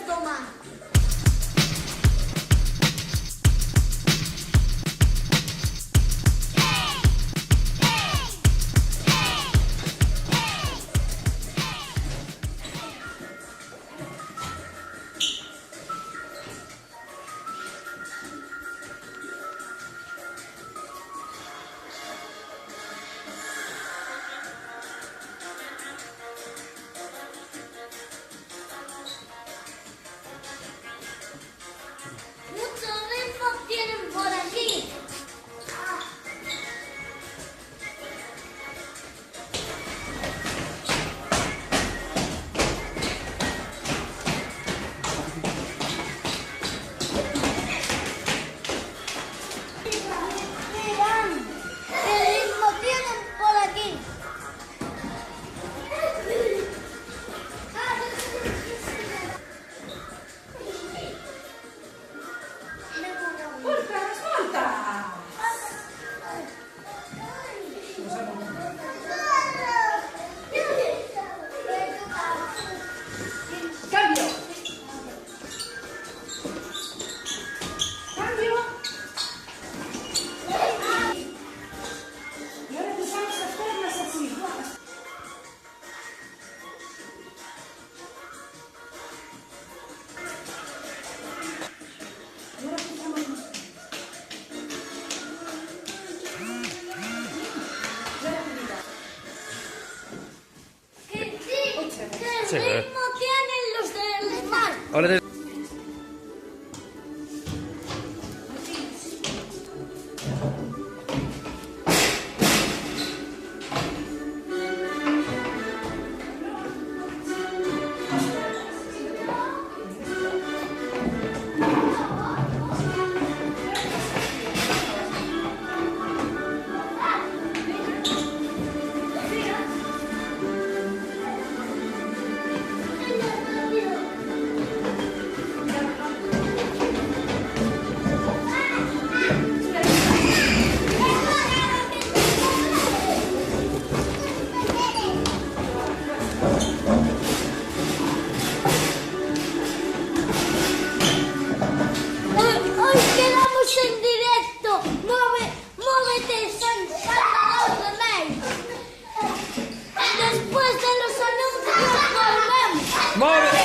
toma. Muchos ritmos tienen por aquí. Miran, qué ritmo tienen por aquí. Ascolta, ascolta! Cambio! Cambio! Y ahora empezamos a hacerlas así. Y ahora empezamos. ¿Qué ritmo tienen los del mar? Ahora Hoy quedamos en directo. Muévete, San Salvador de Ley. Después de los anuncios volvemos. ¡Mueve!